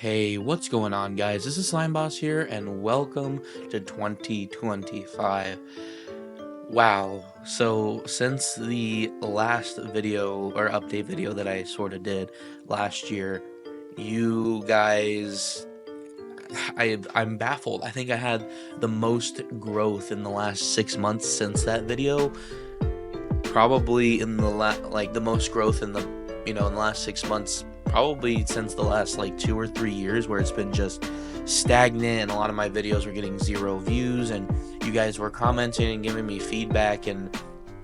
Hey, what's going on, guys? This is Slime Boss here, and welcome to 2025. Wow, so since the last video or update video that I sort of did last year, you guys, I'm baffled. I think I had the most growth in the last 6 months since that video. Probably in the the most growth in the in the last 6 months, probably since the last like 2 or 3 years, where it's been just stagnant and a lot of my videos were getting 0 views, and you guys were commenting and giving me feedback, and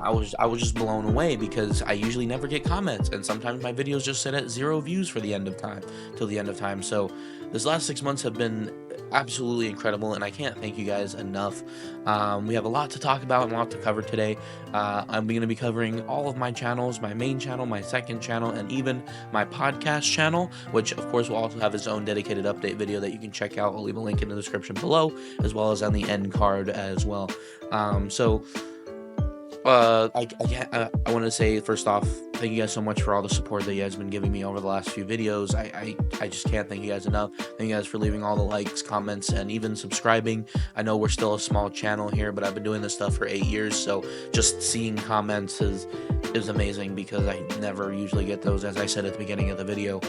I was just blown away because I usually never get comments, and sometimes my videos just sit at 0 views for the end of time till the end of time. So this last 6 months have been absolutely incredible, and I can't thank you guys enough. We have a lot to talk about and a lot to cover today. I'm going to be covering all of my channels, my main channel, my second channel, and even my podcast channel, which of course will also have its own dedicated update video that you can check out. I'll leave a link in the description below, as well as on the end card as well. I want to say first off, thank you guys so much for all the support that you guys have been giving me over the last few videos. I just can't thank you guys enough. Thank you guys for leaving all the likes, comments, and even subscribing. I know we're still a small channel here, but I've been doing this stuff for 8 years, so just seeing comments is amazing because I never usually get those, as I said at the beginning of the video.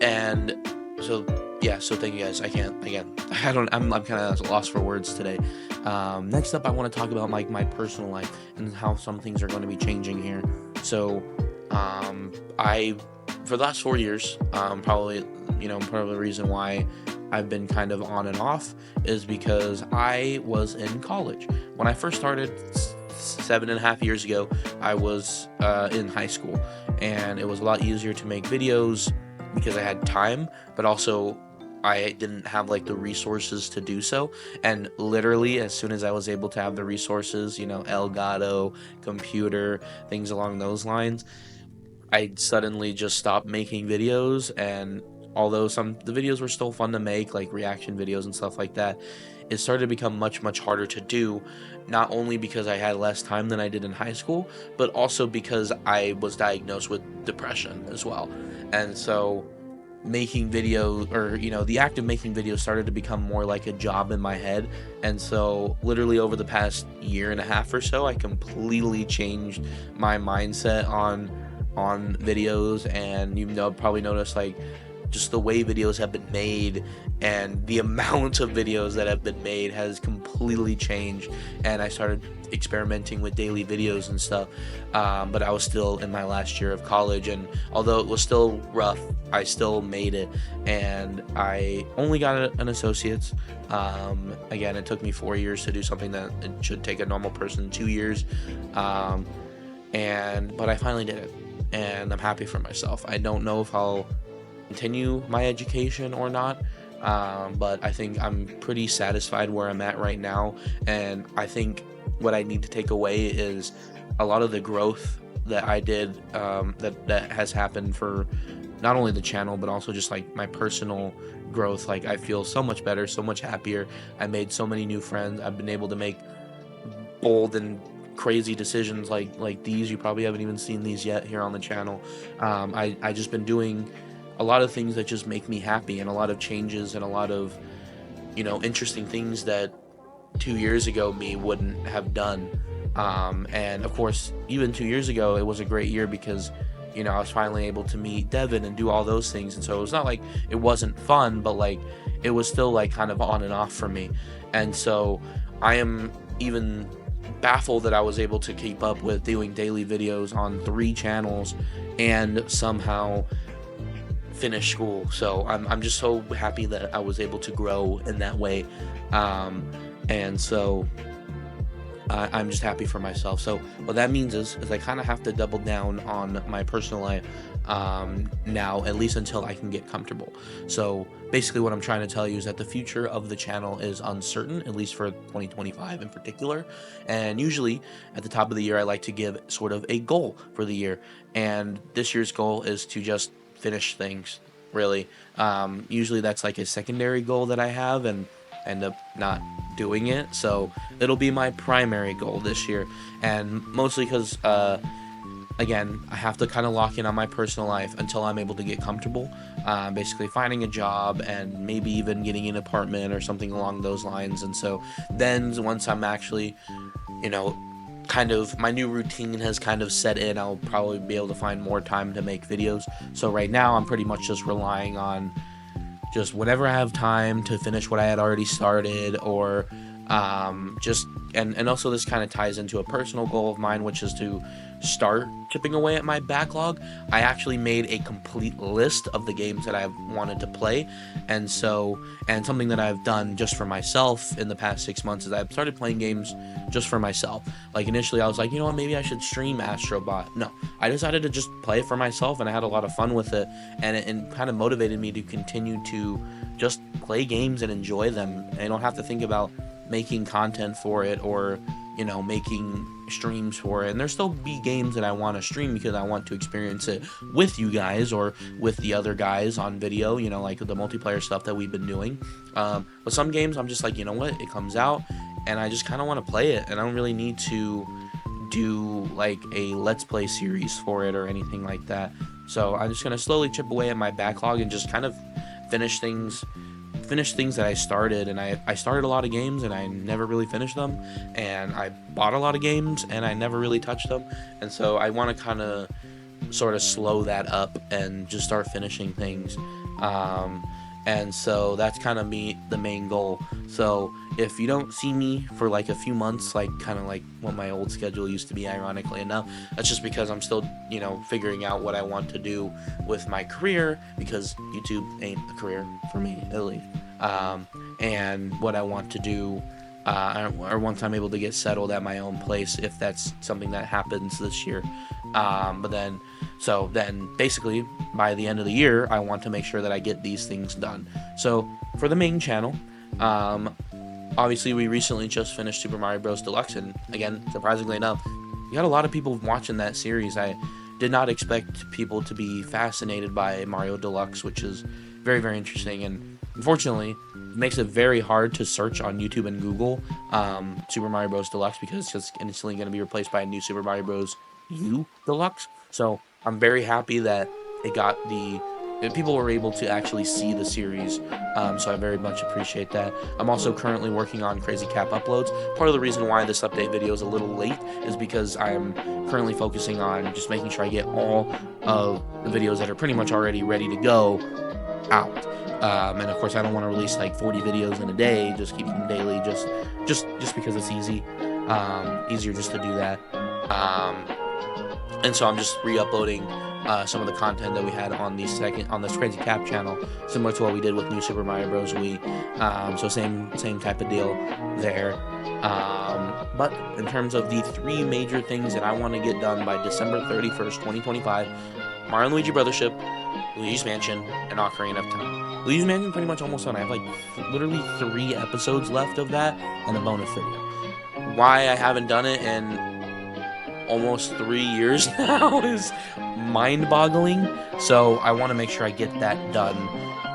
And so yeah, so thank you guys. I can't, again, I'm kind of at a loss for words today. Next up, I want to talk about like my personal life and how some things are going to be changing here. So I for the last 4 years, probably part of the reason why I've been kind of on and off is because I was in college when I first started. 7.5 years ago, I was in high school, and it was a lot easier to make videos because I had time, but also I didn't have like the resources to do so. And literally, as soon as I was able to have the resources, Elgato, computer, things along those lines, I suddenly just stopped making videos. And although the videos were still fun to make, like reaction videos and stuff like that, it started to become much harder to do, not only because I had less time than I did in high school, but also because I was diagnosed with depression as well. And so making videos, or the act of making videos, started to become more like a job in my head. And so literally over the past year and a half or so, I completely changed my mindset on videos. And probably noticed like just the way videos have been made and the amount of videos that have been made has completely changed. And I started experimenting with daily videos and stuff, but I was still in my last year of college, and although it was still rough, I still made it. And I only got an associate's. Again, it took me 4 years to do something that it should take a normal person 2 years, but I finally did it, and I'm happy for myself. I don't know if I'll continue my education or not, but I think I'm pretty satisfied where I'm at right now. And I think what I need to take away is a lot of the growth that I did, that has happened for not only the channel but also just like my personal growth. Like, I feel so much better, so much happier. I made so many new friends. I've been able to make bold and crazy decisions like these. You probably haven't even seen these yet here on the channel. I just been doing a lot of things that just make me happy, and a lot of changes, and a lot of interesting things that 2 years ago me wouldn't have done. And of course, even 2 years ago, it was a great year because I was finally able to meet Devin and do all those things. And so it was not like it wasn't fun, but like it was still like kind of on and off for me. And so I am even baffled that I was able to keep up with doing daily videos on 3 channels and somehow finish school. So I'm just so happy that I was able to grow in that way. And so I'm just happy for myself. So what that means is I kind of have to double down on my personal life now, at least until I can get comfortable. So basically what I'm trying to tell you is that the future of the channel is uncertain, at least for 2025 in particular. And usually at the top of the year, I like to give sort of a goal for the year. And this year's goal is to just finish things, really. Usually that's like a secondary goal that I have and end up not doing it, so it'll be my primary goal this year. And mostly because again, I have to kind of lock in on my personal life until I'm able to get comfortable, basically finding a job and maybe even getting an apartment or something along those lines. And so then once I'm actually, you know, kind of my new routine has kind of set in, I'll probably be able to find more time to make videos. So right now I'm pretty much just relying on just whenever I have time to finish what I had already started, or just and also this kind of ties into a personal goal of mine, which is to start chipping away at my backlog. I actually made a complete list of the games that I wanted to play, and something that I've done just for myself in the past 6 months is I've started playing games just for myself. Like initially I was like, you know what, maybe I should stream Astrobot. No, I decided to just play it for myself, and I had a lot of fun with it, and it kind of motivated me to continue to just play games and enjoy them. I don't have to think about making content for it, or making streams for it. And there'll still be games that I want to stream because I want to experience it with you guys or with the other guys on video, like the multiplayer stuff that we've been doing. But some games I'm just like, you know what, it comes out and I just kind of want to play it, and I don't really need to do like a let's play series for it or anything like that. So I'm just going to slowly chip away at my backlog and just kind of finish things that I started. And I started a lot of games and I never really finished them, and I bought a lot of games and I never really touched them. And so I want to kind of sort of slow that up and just start finishing things. And so that's kind of the main goal. So if you don't see me for like a few months, like kind of like what my old schedule used to be, ironically enough, that's just because I'm still, figuring out what I want to do with my career, because YouTube ain't a career for me, at least. And what I want to do, or once I'm able to get settled at my own place, if that's something that happens this year. So then basically by the end of the year, I want to make sure that I get these things done. So for the main channel, obviously we recently just finished Super Mario Bros. Deluxe, and again, surprisingly enough, we got a lot of people watching that series. I did not expect people to be fascinated by Mario Deluxe, which is very, very interesting, and unfortunately it makes it very hard to search on YouTube and Google Super Mario Bros. Deluxe, because it's just instantly going to be replaced by a new Super Mario Bros. U Deluxe. So I'm very happy that people were able to actually see the series, so I very much appreciate that. I'm also currently working on Crazy Cap uploads. Part of the reason why this update video is a little late is because I'm currently focusing on just making sure I get all of the videos that are pretty much already ready to go out. And of course I don't want to release like 40 videos in a day, just keep them daily, just because it's easier just to do that. And so I'm just re-uploading some of the content that we had on this Crazy Cap channel, similar to what we did with New Super Mario Bros. Wii. So same type of deal there. But in terms of the 3 major things that I want to get done by December 31st, 2025, Mario and Luigi Brothership, Luigi's Mansion, and Ocarina of Time. Luigi's Mansion pretty much almost done. I have like literally 3 episodes left of that and a bonus video. Why I haven't done it in almost 3 years now is mind-boggling. So I want to make sure I get that done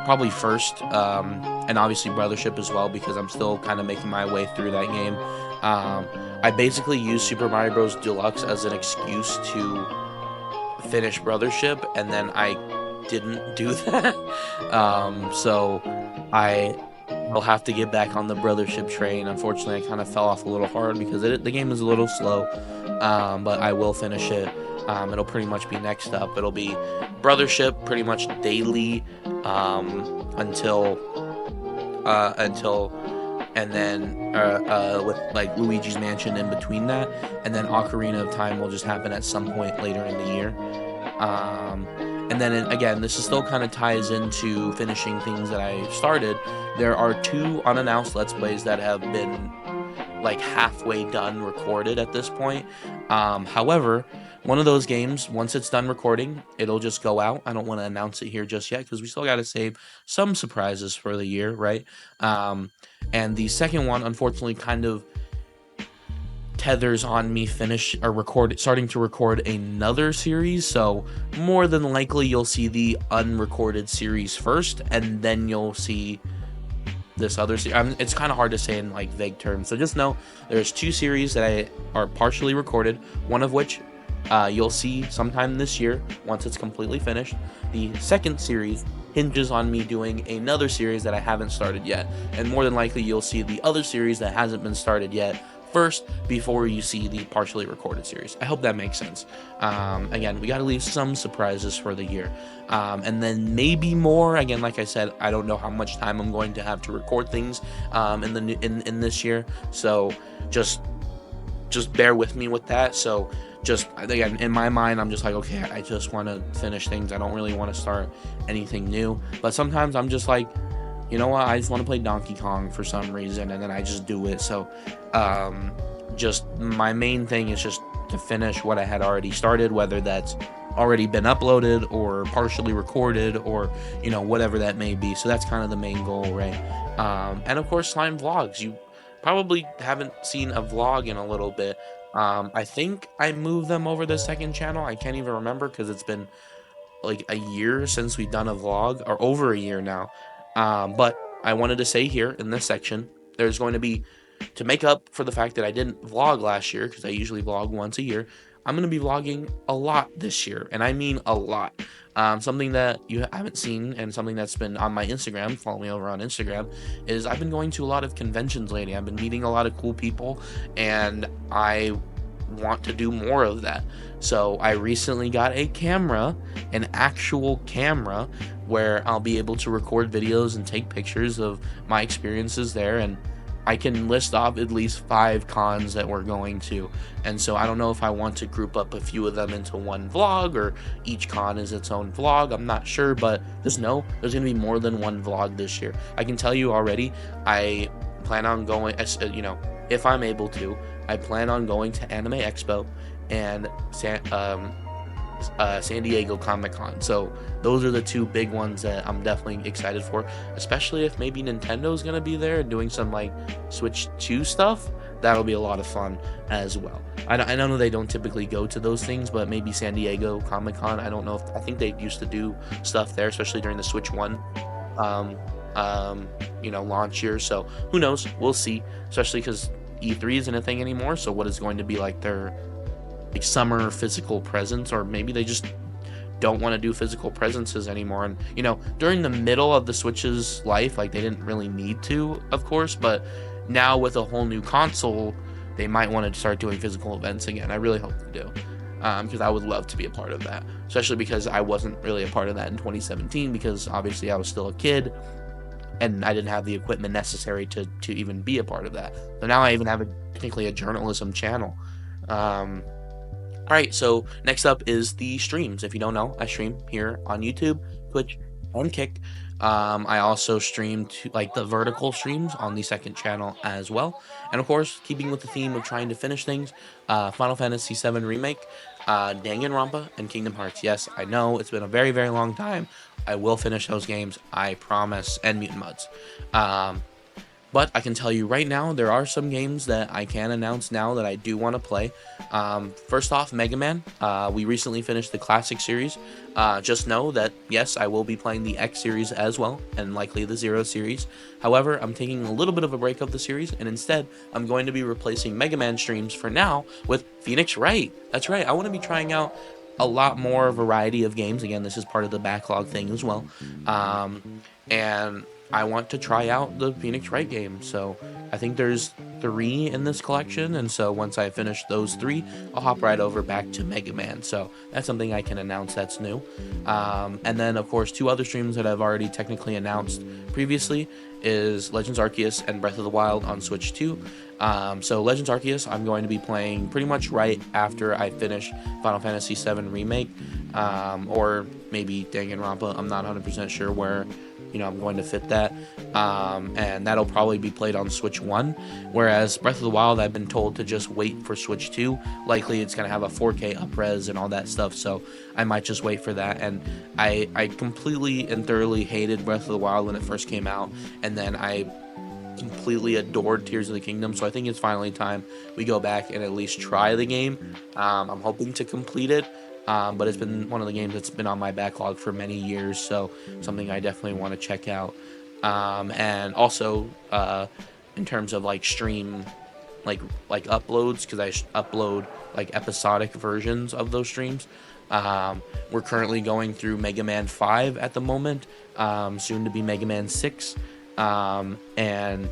probably first, and obviously Brothership as well, because I'm still kind of making my way through that game. I basically used Super Mario Bros. Deluxe as an excuse to finish Brothership, and then I didn't do that. So I will have to get back on the Brothership train. Unfortunately, I kind of fell off a little hard because the game is a little slow, but I will finish it. It'll pretty much be next up. It'll be Brothership pretty much daily until and then with like Luigi's Mansion in between that, and then Ocarina of Time will just happen at some point later in the year. And then again, this is still kind of ties into finishing things that I started. There are 2 unannounced Let's Plays that have been like halfway done recorded at this point. However, one of those games, once it's done recording, it'll just go out. I don't want to announce it here just yet because we still got to save some surprises for the year, right? And the second one, unfortunately, kind of tethers on me starting to record another series. So more than likely you'll see the unrecorded series first, and then you'll see this other series. It's kind of hard to say in like vague terms, so just know there's 2 series that are partially recorded, one of which You'll see sometime this year, once it's completely finished. The second series hinges on me doing another series that I haven't started yet, and more than likely you'll see the other series that hasn't been started yet first before you see the partially recorded series. I hope that makes sense. Again, we got to leave some surprises for the year, and then maybe more. Again, like I said, I don't know how much time I'm going to have to record things in this year, so just bear with me with that. So just again, in my mind, I'm just like, okay, I just want to finish things. I don't really want to start anything new. But sometimes I'm just like, you know what, I just want to play Donkey Kong for some reason, and then I just do it. So just my main thing is just to finish what I had already started, whether that's already been uploaded or partially recorded, or whatever that may be. So that's kind of the main goal, right? And of course, Slime vlogs. You probably haven't seen a vlog in a little bit. I think I moved them over the second channel. I can't even remember because it's been like a year since we've done a vlog, or over a year now. But I wanted to say here in this section, there's going to be, to make up for the fact that I didn't vlog last year, because I usually vlog once a year, I'm going to be vlogging a lot this year, and I mean a lot. Something that you haven't seen, and something that's been on my Instagram, follow me over on Instagram, is I've been going to a lot of conventions lately. I've been meeting a lot of cool people, and I want to do more of that. So I recently got a camera, an actual camera, where I'll be able to record videos and take pictures of my experiences there, and I can list off at least 5 cons that we're going to. And so I don't know if I want to group up a few of them into one vlog, or each con is its own vlog. I'm not sure, but just know there's going to be more than one vlog this year. I can tell you already, I plan on going, if I'm able to, I plan on going to Anime Expo and San Diego Comic-Con. So those are the 2 big ones that I'm definitely excited for, especially if maybe Nintendo's gonna be there doing some like Switch 2 stuff. That'll be a lot of fun as well. I know they don't typically go to those things, but maybe San Diego Comic-Con, I don't know, I think they used to do stuff there, especially during the Switch 1 launch year. So who knows, we'll see, especially because E3 isn't a thing anymore. So what is going to be like their summer physical presence, or maybe they just don't want to do physical presences anymore. And during the middle of the Switch's life, like, they didn't really need to, of course, but now with a whole new console, they might want to start doing physical events again. I really hope they do, because I would love to be a part of that, especially because I wasn't really a part of that in 2017, because obviously I was still a kid and I didn't have the equipment necessary to even be a part of that. So now I even have technically a journalism channel. Alright, so next up is the streams. If you don't know, I stream here on YouTube, Twitch, and Kick. I also stream the vertical streams on the second channel as well. And of course, keeping with the theme of trying to finish things, Final Fantasy VII Remake, Danganronpa, and Kingdom Hearts. Yes, I know, it's been a very, very long time. I will finish those games, I promise, and Mutant Mudds. But I can tell you right now, there are some games that I can announce now that I do want to play. First off, Mega Man. We recently finished the Classic series. Just know that, yes, I will be playing the X series as well, and likely the Zero series. However, I'm taking a little bit of a break of the series, and instead, I'm going to be replacing Mega Man streams for now with Phoenix Wright. That's right, I want to be trying out a lot more variety of games. Again, this is part of the backlog thing as well. And I want to try out the Phoenix Wright game. So I think there's 3 in this collection, and so once I finish those 3, I'll hop right over back to Mega Man. So that's something I can announce that's new. And then of course 2 other streams that I've already technically announced previously is Legends Arceus and Breath of the Wild on Switch 2. So Legends Arceus I'm going to be playing pretty much right after I finish Final Fantasy VII Remake, or maybe Danganronpa. I'm not 100% sure where I'm going to fit that, and that'll probably be played on Switch 1, whereas Breath of the Wild I've been told to just wait for Switch 2. Likely it's going to have a 4K upres and all that stuff, so I might just wait for that. And I completely and thoroughly hated Breath of the Wild when it first came out, and then I completely adored Tears of the Kingdom, so I think it's finally time we go back and at least try the game. I'm hoping to complete it, but it's been one of the games that's been on my backlog for many years, so something I definitely want to check out. And also, in terms of like stream like uploads, because I upload like episodic versions of those streams. We're currently going through Mega Man 5 at the moment, soon to be Mega Man 6, and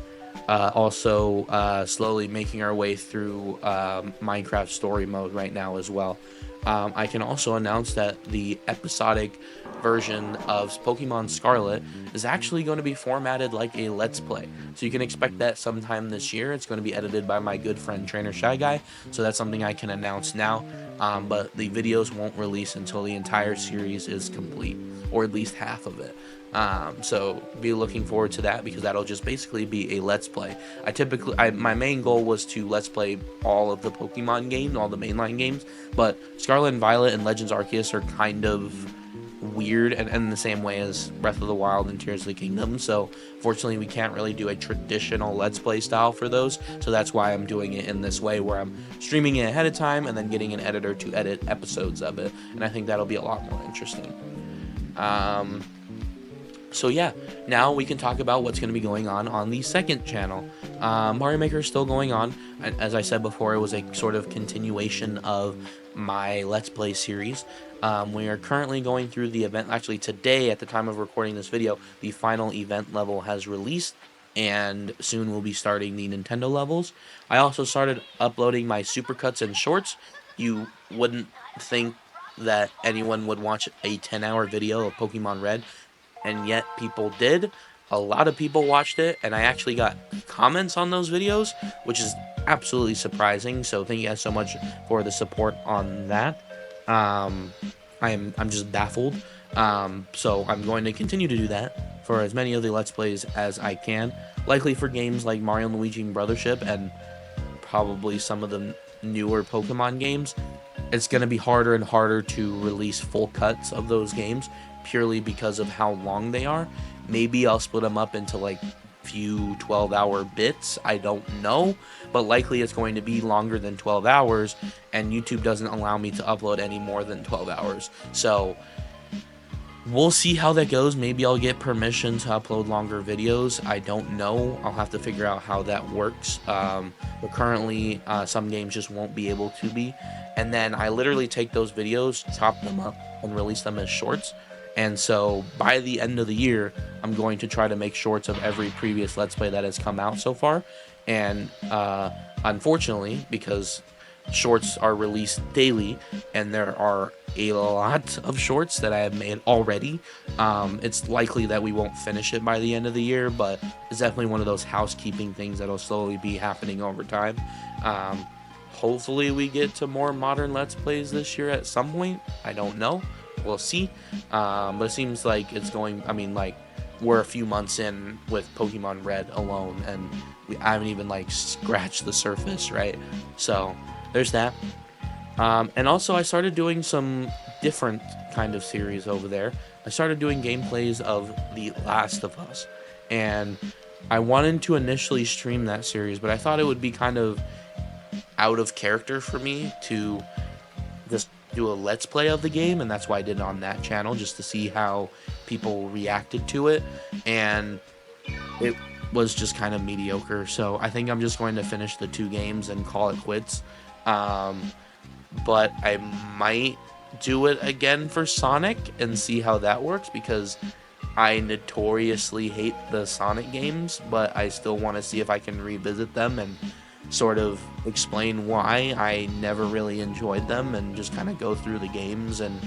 also slowly making our way through Minecraft Story Mode right now as well. I can also announce that the episodic version of Pokemon Scarlet is actually going to be formatted like a Let's Play. So you can expect that sometime this year. It's going to be edited by my good friend Trainer Shy Guy. So that's something I can announce now. But the videos won't release until the entire series is complete, or at least half of it. So be looking forward to that, because that'll just basically be a Let's Play. My main goal was to Let's Play all of the Pokemon games, all the mainline games, but Scarlet and Violet and Legends Arceus are kind of weird, and in the same way as Breath of the Wild and Tears of the Kingdom. So fortunately we can't really do a traditional Let's Play style for those, so that's why I'm doing it in this way, where I'm streaming it ahead of time and then getting an editor to edit episodes of it, and I think that'll be a lot more interesting. So yeah, now we can talk about what's going to be going on the second channel. Mario Maker is still going on. As I said before, it was a sort of continuation of my Let's Play series. We are currently going through the event. Actually, today, at the time of recording this video, the final event level has released, and soon we'll be starting the Nintendo levels. I also started uploading my supercuts and shorts. You wouldn't think that anyone would watch a 10-hour video of Pokemon Red, and yet people did. A lot of people watched it, and I actually got comments on those videos, which is absolutely surprising. So thank you guys so much for the support on that. I'm just baffled. So I'm going to continue to do that for as many of the Let's Plays as I can. Likely for games like Mario and Luigi Brothership, and probably some of the newer Pokemon games. It's going to be harder and harder to release full cuts of those games, purely because of how long they are. Maybe I'll split them up into like few 12-hour bits, I don't know, but likely it's going to be longer than 12 hours, and YouTube doesn't allow me to upload any more than 12 hours. So we'll see how that goes. Maybe I'll get permission to upload longer videos. I don't know. I'll have to figure out how that works. But currently, some games just won't be able to be. And then I literally take those videos, chop them up, and release them as shorts. And so by the end of the year, I'm going to try to make shorts of every previous Let's Play that has come out so far. And unfortunately, because shorts are released daily and there are a lot of shorts that I have made already, it's likely that we won't finish it by the end of the year, but it's definitely one of those housekeeping things that'll slowly be happening over time. Hopefully we get to more modern Let's Plays this year at some point. I don't know. We'll see. But it seems like it's going, I mean, like, we're a few months in with Pokemon Red alone, and I haven't even, like, scratched the surface, right? So there's that. And also I started doing some different kind of series over there. I started doing gameplays of The Last of Us, and I wanted to initially stream that series, but I thought it would be kind of out of character for me to just do a Let's Play of the game, and that's why I did it on that channel, just to see how people reacted to it, and it was just kind of mediocre. So I think I'm just going to finish the 2 games and call it quits. But I might do it again for Sonic and see how that works, because I notoriously hate the Sonic games, but I still want to see if I can revisit them and sort of explain why I never really enjoyed them, and just kind of go through the games, and,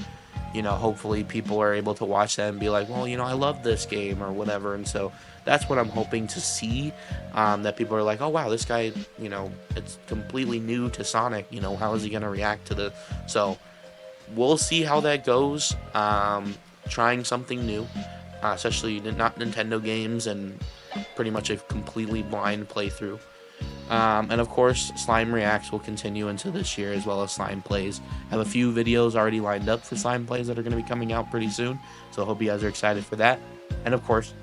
you know, hopefully people are able to watch that and be like, well, you know, I love this game or whatever. And so that's what I'm hoping to see, that people are like, oh wow, this guy, you know, it's completely new to Sonic, you know, how is he going to react to the... So we'll see how that goes. Trying something new, especially not Nintendo games, and pretty much a completely blind playthrough. And of course, Slime Reacts will continue into this year, as well as Slime Plays. I have a few videos already lined up for Slime Plays that are going to be coming out pretty soon, so I hope you guys are excited for that. And of course,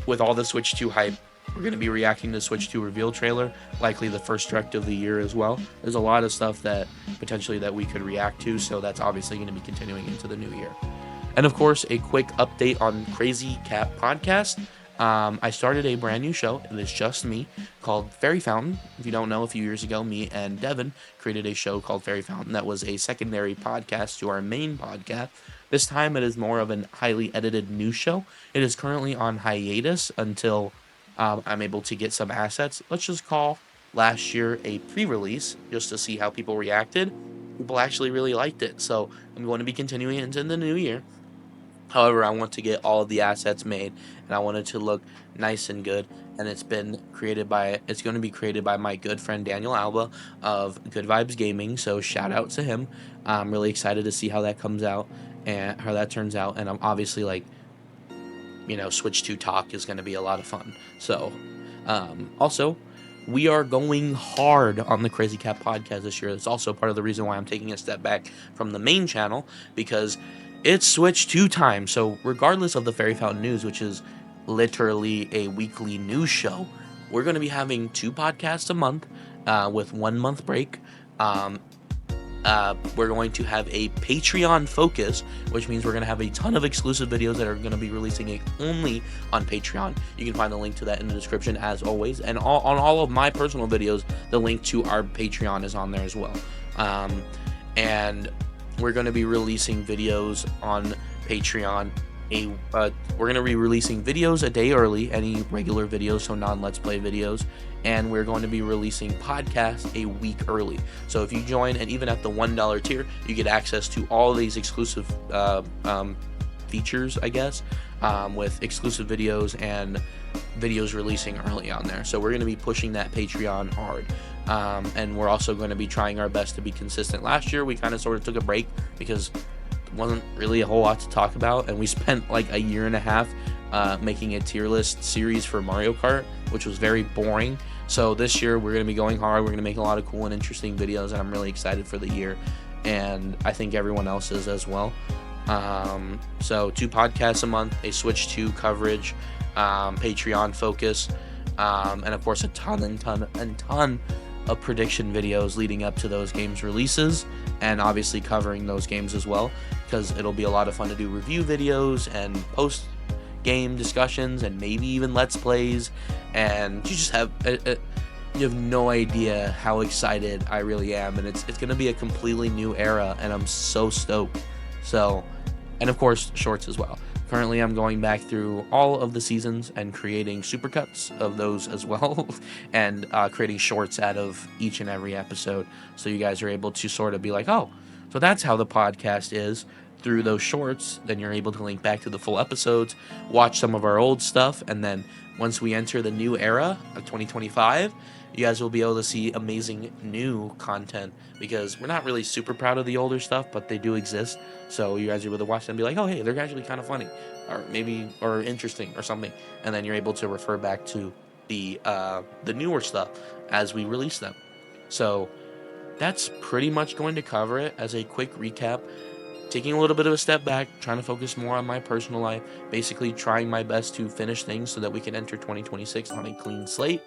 with all the Switch 2 hype, we're going to be reacting to the Switch 2 reveal trailer, likely the first direct of the year as well. There's a lot of stuff that potentially that we could react to, so that's obviously going to be continuing into the new year. And of course, a quick update on Crazy Cat Podcast. I started a brand new show. It is just me, called Fairy Fountain. If you don't know, a few years ago, me and Devin created a show called Fairy Fountain that was a secondary podcast to our main podcast. This time it is more of an highly edited news show. It is currently on hiatus until I'm able to get some assets. Let's just call last year a pre-release just to see how people reacted. People actually really liked it, so I'm going to be continuing it into the new year. However, I want to get all of the assets made, and I want it to look nice and good. And it's going to be created by my good friend Daniel Alba of Good Vibes Gaming. So shout out to him. I'm really excited to see how that comes out and how that turns out. And I'm obviously Switch 2 Talk is going to be a lot of fun. So, also, we are going hard on the Crazy Cat podcast this year. That's also part of the reason why I'm taking a step back from the main channel, because it's Switch 2 time. So regardless of the Fairy Fountain News, which is literally a weekly news show, we're going to be having 2 podcasts a month with 1 month break. We're going to have a Patreon focus, which means we're going to have a ton of exclusive videos that are going to be releasing it only on Patreon. You can find the link to that in the description as always. And on all of my personal videos, the link to our Patreon is on there as well. And we're going to be releasing videos on Patreon. We're going to be releasing videos a day early, any regular videos, so non-Let's Play videos. And we're going to be releasing podcasts a week early. So if you join, and even at the $1 tier, you get access to all of these exclusive features, I guess, with exclusive videos and videos releasing early on there. So we're going to be pushing that Patreon hard. And we're also going to be trying our best to be consistent. Last year, we kind of sort of took a break because there wasn't really a whole lot to talk about. And we spent like a year and a half making a tier list series for Mario Kart, which was very boring. So this year, we're going to be going hard. We're going to make a lot of cool and interesting videos. And I'm really excited for the year. And I think everyone else is as well. So 2 podcasts a month, a Switch 2 coverage, Patreon focus, and of course a ton of prediction videos leading up to those games releases, and obviously covering those games as well, because it'll be a lot of fun to do review videos and post game discussions and maybe even Let's Plays. And you just have you have no idea how excited I really am, and it's going to be a completely new era, and I'm so stoked. So, and of course shorts as well. Currently, I'm going back through all of the seasons and creating supercuts of those as well, and creating shorts out of each and every episode, so you guys are able to sort of be like, oh, so that's how the podcast is through those shorts. Then you're able to link back to the full episodes, watch some of our old stuff, and then once we enter the new era of 2025, you guys will be able to see amazing new content, because we're not really super proud of the older stuff, but they do exist. So you guys are able to watch them and be like, oh, hey, they're actually kind of funny, or interesting or something. And then you're able to refer back to the newer stuff as we release them. So that's pretty much going to cover it as a quick recap. Taking a little bit of a step back, trying to focus more on my personal life, basically trying my best to finish things so that we can enter 2026 on a clean slate.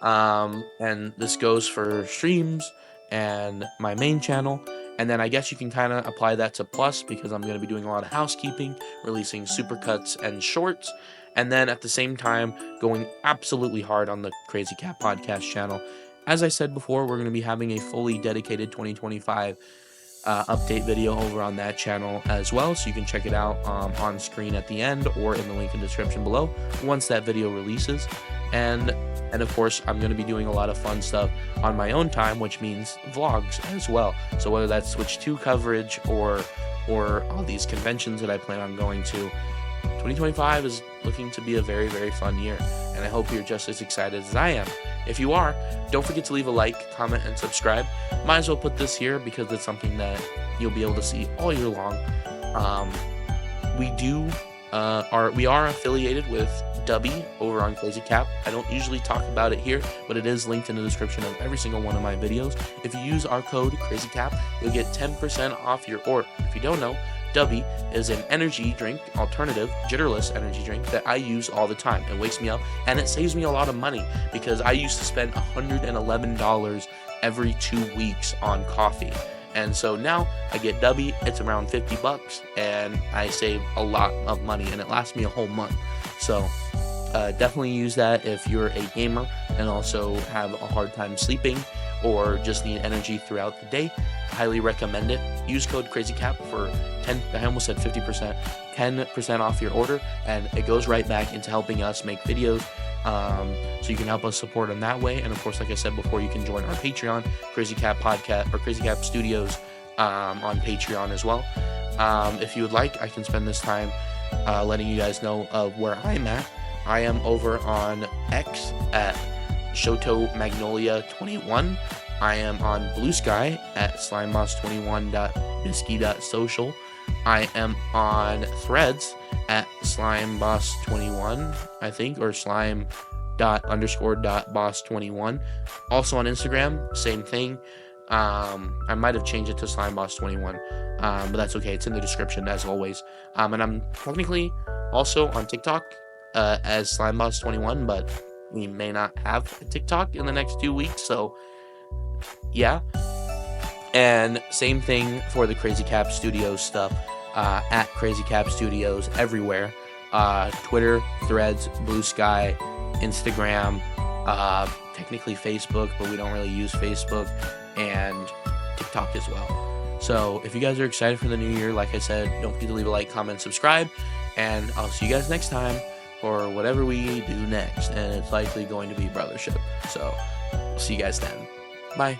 And this goes for streams and my main channel. And then I guess you can kind of apply that to Plus, because I'm going to be doing a lot of housekeeping, releasing supercuts and shorts, and then at the same time going absolutely hard on the Crazy Cat podcast channel. As I said before, we're going to be having a fully dedicated 2025 update video over on that channel as well, so you can check it out on screen at the end or in the link in the description below once that video releases. And of course, I'm going to be doing a lot of fun stuff on my own time, which means vlogs as well. So whether that's Switch 2 coverage or all these conventions that I plan on going to, 2025 is looking to be a very, very fun year, and I hope you're just as excited as I am. If you are, don't forget to leave a like, comment, and subscribe. Might as well put this here because it's something that you'll be able to see all year long. We are affiliated with Dubby over on Crazy Cap. I don't usually talk about it here, but it is linked in the description of every single one of my videos. If you use our code CrazyCap, you'll get 10% off your order. If you don't know, Dubby is an energy drink, alternative, jitterless energy drink that I use all the time. It wakes me up and it saves me a lot of money, because I used to spend $111 every 2 weeks on coffee. And so now I get Dubby, it's around $50, and I save a lot of money, and it lasts me a whole month. So definitely use that if you're a gamer and also have a hard time sleeping or just need energy throughout the day. Highly recommend it. Use code CrazyCap for 10, I almost said 50%, 10% off your order, and it goes right back into helping us make videos. So you can help us support them that way. And of course, like I said before, you can join our Patreon, Crazy Cap Podcast or Crazy Cap Studios on Patreon as well. If you would like, I can spend this time letting you guys know of where I'm at. I am over on X at Shoto Magnolia 21. I am on Blue Sky at slimeboss21.bisky.social. I am on Threads at slimeboss21, I think, or slime._.boss21. Also on Instagram, same thing. I might have changed it to slimeboss21, but that's okay. It's in the description as always. And I'm technically also on TikTok as slimeboss21, but we may not have a TikTok in the next 2 weeks, so yeah. And same thing for the Crazy Cap Studios stuff, at Crazy Cap Studios everywhere. Twitter, Threads, Blue Sky, Instagram, technically Facebook, but we don't really use Facebook, and TikTok as well. So if you guys are excited for the new year, like I said, don't forget to leave a like, comment, subscribe, and I'll see you guys next time for whatever we do next, and it's likely going to be Brothership. So, see you guys then. Bye.